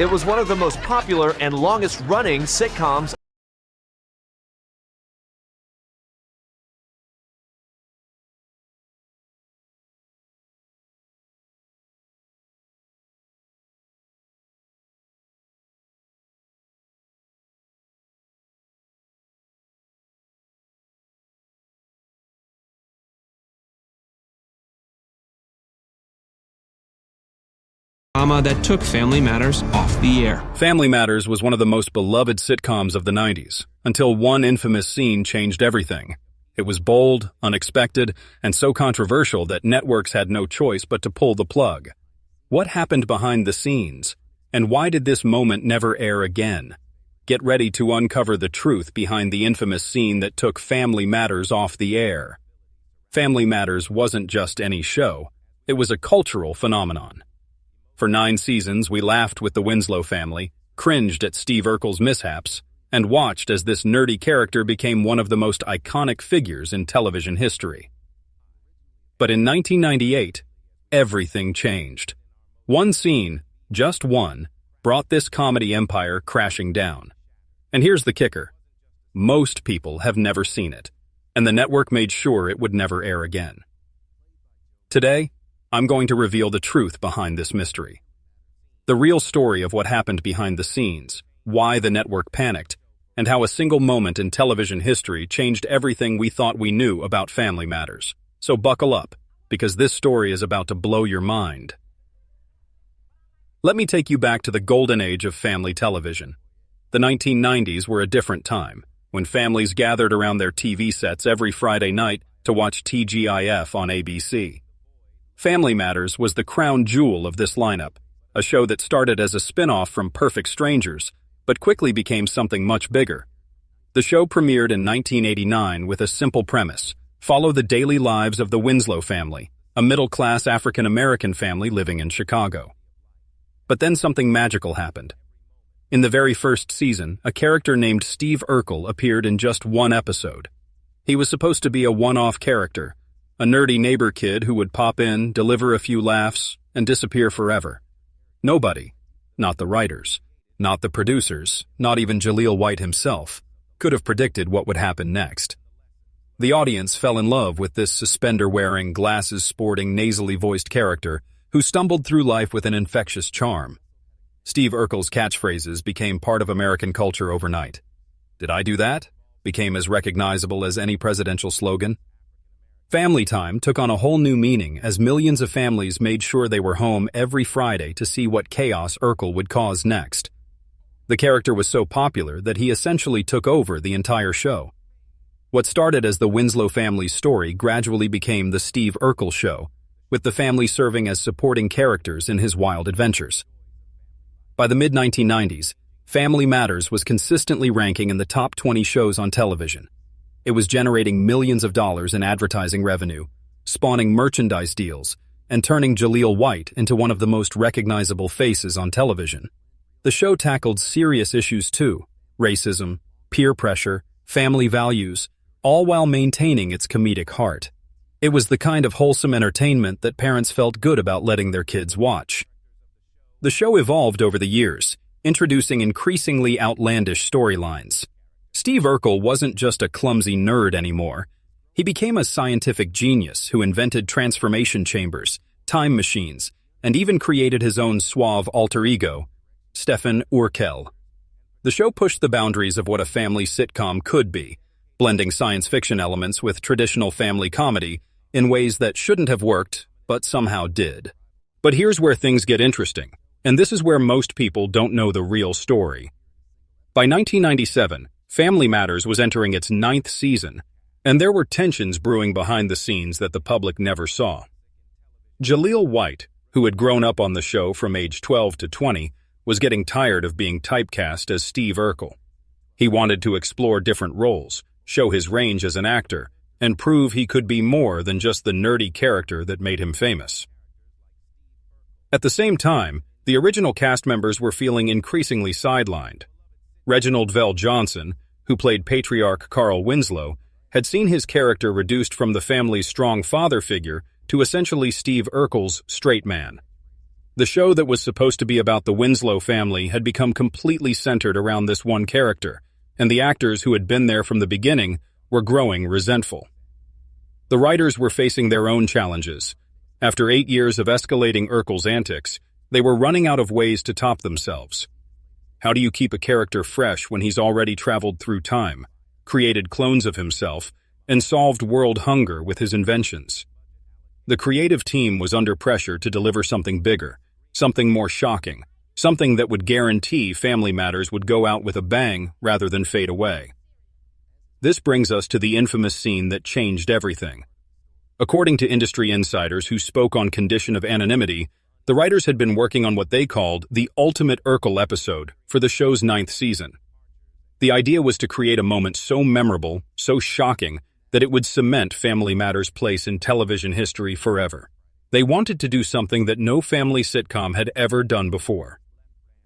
It was one of the most popular and longest-running sitcoms. Drama that took Family Matters off the air. Family Matters was one of the most beloved sitcoms of the 90s, until one infamous scene changed everything. It was bold, unexpected, and so controversial that networks had no choice but to pull the plug. What happened behind the scenes? And why did this moment never air again? Get ready to uncover the truth behind the infamous scene that took Family Matters off the air. Family Matters wasn't just any show. It was a cultural phenomenon. For 9 seasons, we laughed with the Winslow family, cringed at Steve Urkel's mishaps, and watched as this nerdy character became one of the most iconic figures in television history. But in 1998, everything changed. One scene, just one, brought this comedy empire crashing down. And here's the kicker. Most people have never seen it, and the network made sure it would never air again. Today, I'm going to reveal the truth behind this mystery. The real story of what happened behind the scenes, why the network panicked, and how a single moment in television history changed everything we thought we knew about Family Matters. So buckle up, because this story is about to blow your mind. Let me take you back to the golden age of family television. The 1990s were a different time, when families gathered around their TV sets every Friday night to watch TGIF on ABC. Family Matters was the crown jewel of this lineup, a show that started as a spin-off from Perfect Strangers, but quickly became something much bigger. The show premiered in 1989 with a simple premise: follow the daily lives of the Winslow family, a middle-class African-American family living in Chicago. But then something magical happened. In the very first season, a character named Steve Urkel appeared in just one episode. He was supposed to be a one-off character, a nerdy neighbor kid who would pop in, deliver a few laughs, and disappear forever. Nobody, not the writers, not the producers, not even Jaleel White himself, could have predicted what would happen next. The audience fell in love with this suspender-wearing, glasses-sporting, nasally voiced character who stumbled through life with an infectious charm. Steve Urkel's catchphrases became part of American culture overnight. "Did I do that?" became as recognizable as any presidential slogan. Family time took on a whole new meaning as millions of families made sure they were home every Friday to see what chaos Urkel would cause next. The character was so popular that he essentially took over the entire show. What started as the Winslow family's story gradually became the Steve Urkel Show, with the family serving as supporting characters in his wild adventures. By the mid-1990s, Family Matters was consistently ranking in the top 20 shows on television. It was generating millions of dollars in advertising revenue, spawning merchandise deals, and turning Jaleel White into one of the most recognizable faces on television. The show tackled serious issues too: racism, peer pressure, family values, all while maintaining its comedic heart. It was the kind of wholesome entertainment that parents felt good about letting their kids watch. The show evolved over the years, introducing increasingly outlandish storylines. Steve Urkel wasn't just a clumsy nerd anymore. He became a scientific genius who invented transformation chambers, time machines, and even created his own suave alter ego, Steve Urkel. The show pushed the boundaries of what a family sitcom could be, blending science fiction elements with traditional family comedy in ways that shouldn't have worked, but somehow did. But here's where things get interesting, and this is where most people don't know the real story. By 1997, Family Matters was entering its 9th season, and there were tensions brewing behind the scenes that the public never saw. Jaleel White, who had grown up on the show from age 12 to 20, was getting tired of being typecast as Steve Urkel. He wanted to explore different roles, show his range as an actor, and prove he could be more than just the nerdy character that made him famous. At the same time, the original cast members were feeling increasingly sidelined. Reginald VelJohnson, who played patriarch Carl Winslow, had seen his character reduced from the family's strong father figure to essentially Steve Urkel's straight man. The show that was supposed to be about the Winslow family had become completely centered around this one character, and the actors who had been there from the beginning were growing resentful. The writers were facing their own challenges. After 8 years of escalating Urkel's antics, they were running out of ways to top themselves. How do you keep a character fresh when he's already traveled through time, created clones of himself, and solved world hunger with his inventions? The creative team was under pressure to deliver something bigger, something more shocking, something that would guarantee Family Matters would go out with a bang rather than fade away. This brings us to the infamous scene that changed everything. According to industry insiders who spoke on condition of anonymity, the writers had been working on what they called the ultimate Urkel episode for the show's 9th season. The idea was to create a moment so memorable, so shocking, that it would cement Family Matters' place in television history forever. They wanted to do something that no family sitcom had ever done before.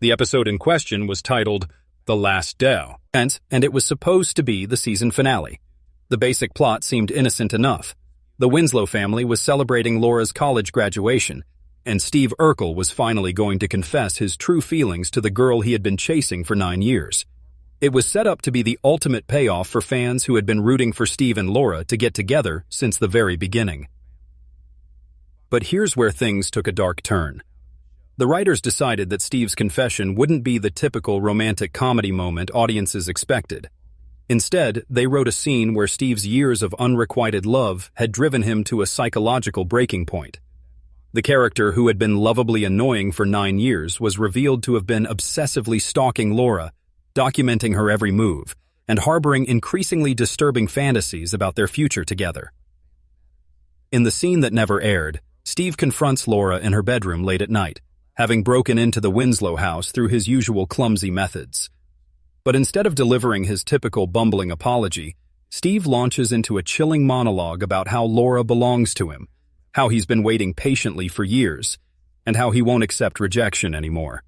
The episode in question was titled The Last Day, and it was supposed to be the season finale. The basic plot seemed innocent enough. The Winslow family was celebrating Laura's college graduation, and Steve Urkel was finally going to confess his true feelings to the girl he had been chasing for 9 years. It was set up to be the ultimate payoff for fans who had been rooting for Steve and Laura to get together since the very beginning. But here's where things took a dark turn. The writers decided that Steve's confession wouldn't be the typical romantic comedy moment audiences expected. Instead, they wrote a scene where Steve's years of unrequited love had driven him to a psychological breaking point. The character who had been lovably annoying for 9 years was revealed to have been obsessively stalking Laura, documenting her every move, and harboring increasingly disturbing fantasies about their future together. In the scene that never aired, Steve confronts Laura in her bedroom late at night, having broken into the Winslow house through his usual clumsy methods. But instead of delivering his typical bumbling apology, Steve launches into a chilling monologue about how Laura belongs to him, how he's been waiting patiently for years, and how he won't accept rejection anymore.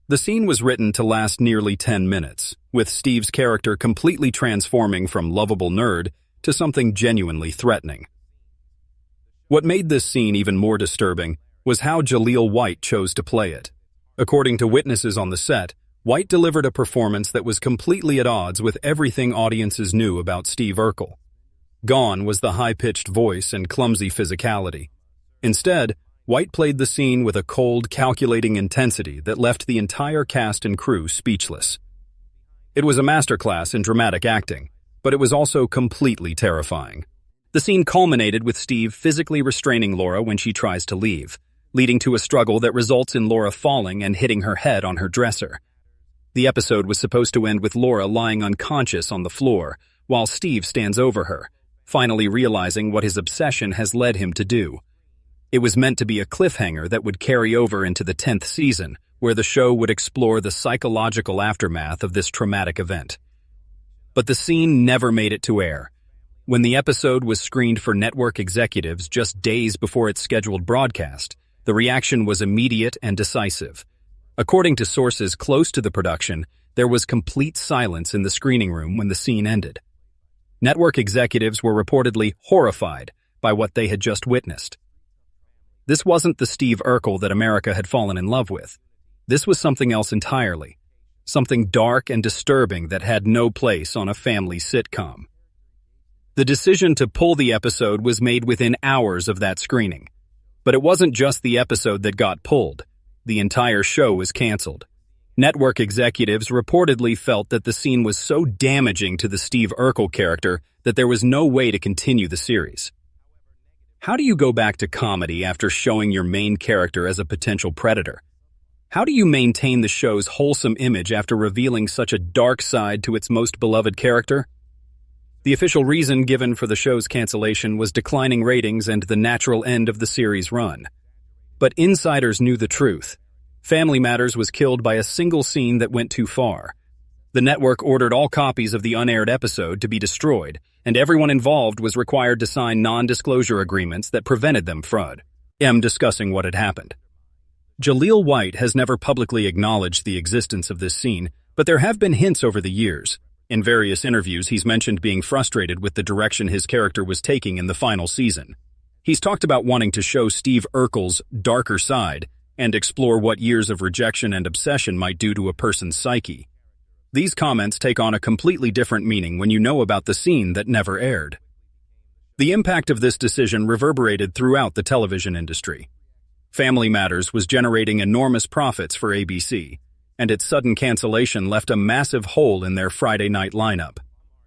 The scene was written to last nearly 10 minutes, with Steve's character completely transforming from lovable nerd to something genuinely threatening. What made this scene even more disturbing was how Jaleel White chose to play it. According to witnesses on the set, White delivered a performance that was completely at odds with everything audiences knew about Steve Urkel. Gone was the high-pitched voice and clumsy physicality. Instead, White played the scene with a cold, calculating intensity that left the entire cast and crew speechless. It was a masterclass in dramatic acting, but it was also completely terrifying. The scene culminated with Steve physically restraining Laura when she tries to leave, leading to a struggle that results in Laura falling and hitting her head on her dresser. The episode was supposed to end with Laura lying unconscious on the floor, while Steve stands over her, finally realizing what his obsession has led him to do. It was meant to be a cliffhanger that would carry over into the 10th season, where the show would explore the psychological aftermath of this traumatic event. But the scene never made it to air. When the episode was screened for network executives just days before its scheduled broadcast, the reaction was immediate and decisive. According to sources close to the production, there was complete silence in the screening room when the scene ended. Network executives were reportedly horrified by what they had just witnessed. This wasn't the Steve Urkel that America had fallen in love with. This was something else entirely, something dark and disturbing that had no place on a family sitcom. The decision to pull the episode was made within hours of that screening. But it wasn't just the episode that got pulled. The entire show was canceled. Network executives reportedly felt that the scene was so damaging to the Steve Urkel character that there was no way to continue the series. How do you go back to comedy after showing your main character as a potential predator? How do you maintain the show's wholesome image after revealing such a dark side to its most beloved character? The official reason given for the show's cancellation was declining ratings and the natural end of the series' run. But insiders knew the truth. Family Matters was killed by a single scene that went too far. The network ordered all copies of the unaired episode to be destroyed, and everyone involved was required to sign non-disclosure agreements that prevented them from discussing what had happened. Jaleel White has never publicly acknowledged the existence of this scene, but there have been hints over the years. In various interviews, he's mentioned being frustrated with the direction his character was taking in the final season. He's talked about wanting to show Steve Urkel's darker side, and explore what years of rejection and obsession might do to a person's psyche. These comments take on a completely different meaning when you know about the scene that never aired. The impact of this decision reverberated throughout the television industry. Family Matters was generating enormous profits for ABC, and its sudden cancellation left a massive hole in their Friday night lineup.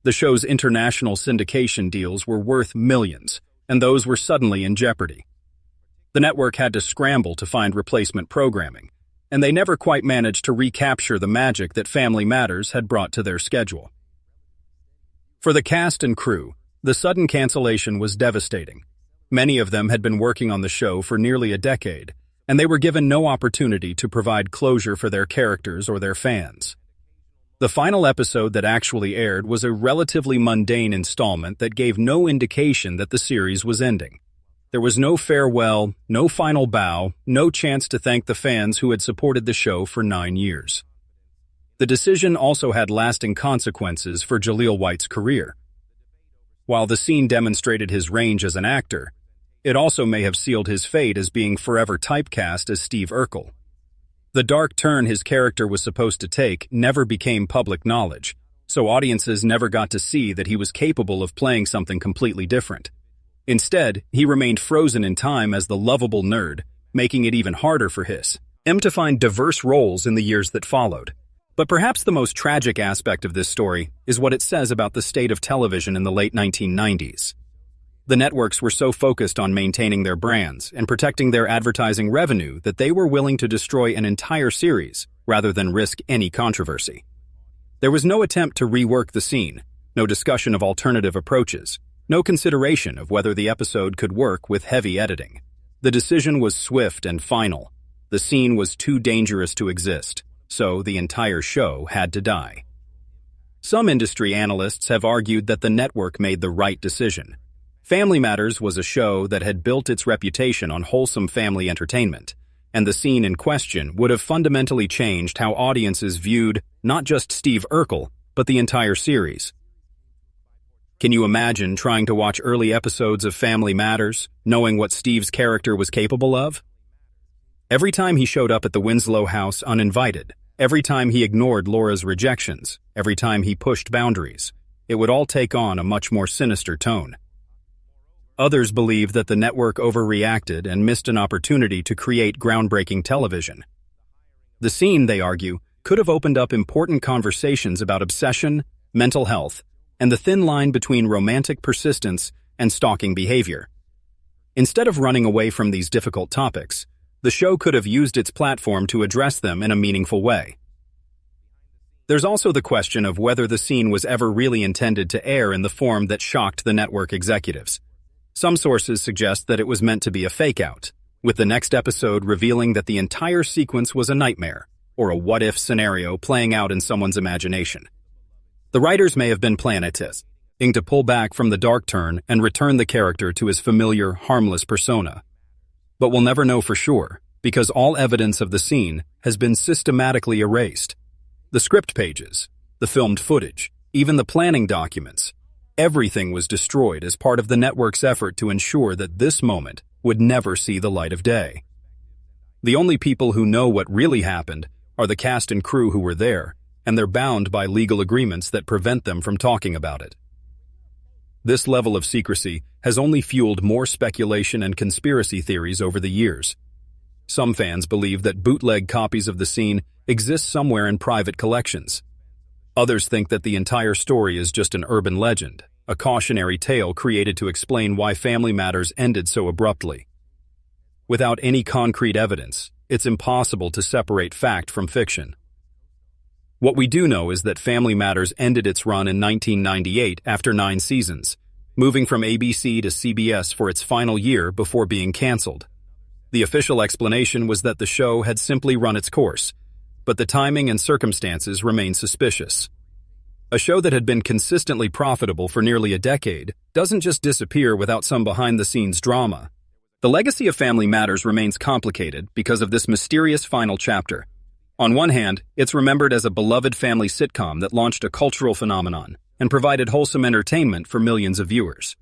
The show's international syndication deals were worth millions, and those were suddenly in jeopardy. The network had to scramble to find replacement programming, and they never quite managed to recapture the magic that Family Matters had brought to their schedule. For the cast and crew, the sudden cancellation was devastating. Many of them had been working on the show for nearly a decade, and they were given no opportunity to provide closure for their characters or their fans. The final episode that actually aired was a relatively mundane installment that gave no indication that the series was ending. There was no farewell, no final bow, no chance to thank the fans who had supported the show for 9 years. The decision also had lasting consequences for Jaleel White's career. While the scene demonstrated his range as an actor, it also may have sealed his fate as being forever typecast as Steve Urkel. The dark turn his character was supposed to take never became public knowledge, so audiences never got to see that he was capable of playing something completely different. Instead, he remained frozen in time as the lovable nerd, making it even harder for him to find diverse roles in the years that followed. But perhaps the most tragic aspect of this story is what it says about the state of television in the late 1990s. The networks were so focused on maintaining their brands and protecting their advertising revenue that they were willing to destroy an entire series rather than risk any controversy. There was no attempt to rework the scene, no discussion of alternative approaches, no consideration of whether the episode could work with heavy editing. The decision was swift and final. The scene was too dangerous to exist, so the entire show had to die. Some industry analysts have argued that the network made the right decision. Family Matters was a show that had built its reputation on wholesome family entertainment, and the scene in question would have fundamentally changed how audiences viewed not just Steve Urkel, but the entire series. Can you imagine trying to watch early episodes of Family Matters, knowing what Steve's character was capable of? Every time he showed up at the Winslow house uninvited, every time he ignored Laura's rejections, every time he pushed boundaries, it would all take on a much more sinister tone. Others believe that the network overreacted and missed an opportunity to create groundbreaking television. The scene, they argue, could have opened up important conversations about obsession, mental health, and the thin line between romantic persistence and stalking behavior. Instead of running away from these difficult topics, the show could have used its platform to address them in a meaningful way. There's also the question of whether the scene was ever really intended to air in the form that shocked the network executives. Some sources suggest that it was meant to be a fake-out, with the next episode revealing that the entire sequence was a nightmare, or a what-if scenario playing out in someone's imagination. The writers may have been planning to pull back from the dark turn and return the character to his familiar, harmless persona. But we'll never know for sure, because all evidence of the scene has been systematically erased. The script pages, the filmed footage, even the planning documents, everything was destroyed as part of the network's effort to ensure that this moment would never see the light of day. The only people who know what really happened are the cast and crew who were there, and they're bound by legal agreements that prevent them from talking about it. This level of secrecy has only fueled more speculation and conspiracy theories over the years. Some fans believe that bootleg copies of the scene exist somewhere in private collections. Others think that the entire story is just an urban legend, a cautionary tale created to explain why Family Matters ended so abruptly. Without any concrete evidence, it's impossible to separate fact from fiction. What we do know is that Family Matters ended its run in 1998 after 9 seasons, moving from ABC to CBS for its final year before being canceled. The official explanation was that the show had simply run its course, but the timing and circumstances remain suspicious. A show that had been consistently profitable for nearly a decade doesn't just disappear without some behind-the-scenes drama. The legacy of Family Matters remains complicated because of this mysterious final chapter. On one hand, it's remembered as a beloved family sitcom that launched a cultural phenomenon and provided wholesome entertainment for millions of viewers.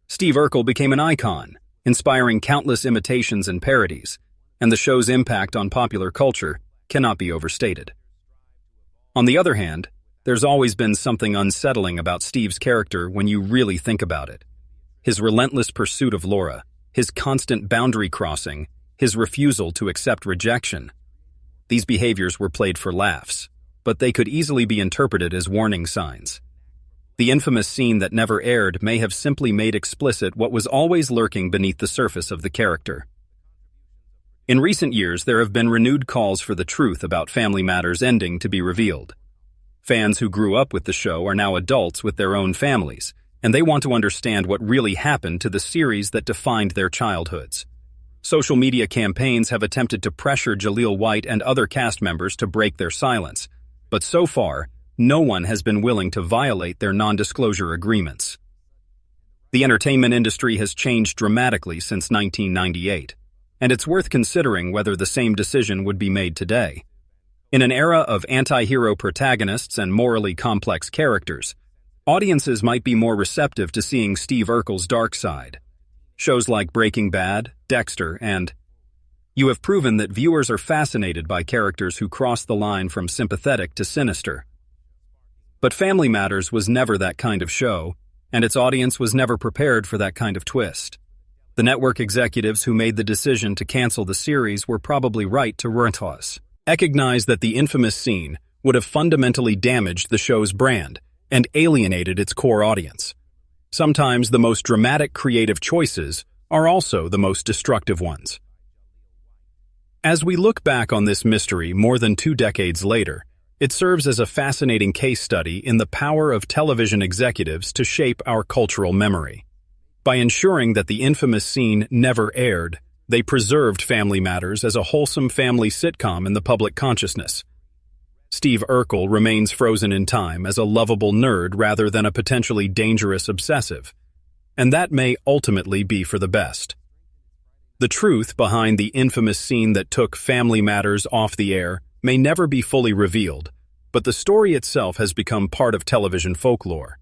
Steve Urkel became an icon, inspiring countless imitations and parodies, and the show's impact on popular culture cannot be overstated. On the other hand, there's always been something unsettling about Steve's character when you really think about it. His relentless pursuit of Laura, his constant boundary crossing, his refusal to accept rejection. These behaviors were played for laughs, but they could easily be interpreted as warning signs. The infamous scene that never aired may have simply made explicit what was always lurking beneath the surface of the character. In recent years, there have been renewed calls for the truth about Family Matters ending to be revealed. Fans who grew up with the show are now adults with their own families, and they want to understand what really happened to the series that defined their childhoods. Social media campaigns have attempted to pressure Jaleel White and other cast members to break their silence, but so far, no one has been willing to violate their non-disclosure agreements. The entertainment industry has changed dramatically since 1998, and it's worth considering whether the same decision would be made today. In an era of anti-hero protagonists and morally complex characters, audiences might be more receptive to seeing Steve Urkel's dark side. Shows like Breaking Bad, Dexter, and You have proven that viewers are fascinated by characters who cross the line from sympathetic to sinister. But Family Matters was never that kind of show, and its audience was never prepared for that kind of twist. The network executives who made the decision to cancel the series were probably right to recognize that the infamous scene would have fundamentally damaged the show's brand and alienated its core audience. Sometimes the most dramatic creative choices are also the most destructive ones. As we look back on this mystery more than 2 decades later, it serves as a fascinating case study in the power of television executives to shape our cultural memory. By ensuring that the infamous scene never aired, they preserved Family Matters as a wholesome family sitcom in the public consciousness. Steve Urkel remains frozen in time as a lovable nerd rather than a potentially dangerous obsessive, and that may ultimately be for the best. The truth behind the infamous scene that took Family Matters off the air may never be fully revealed, but the story itself has become part of television folklore.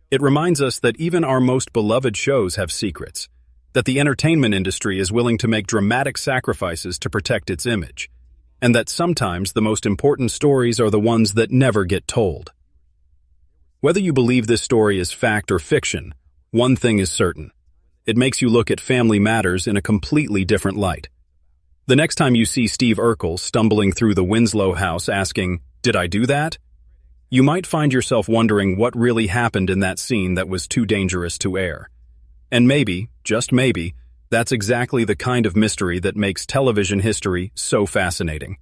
It reminds us that even our most beloved shows have secrets, that the entertainment industry is willing to make dramatic sacrifices to protect its image, and that sometimes the most important stories are the ones that never get told. Whether you believe this story is fact or fiction, one thing is certain. It makes you look at Family Matters in a completely different light. The next time you see Steve Urkel stumbling through the Winslow house asking, "Did I do that?" you might find yourself wondering what really happened in that scene that was too dangerous to air. And maybe, just maybe, that's exactly the kind of mystery that makes television history so fascinating.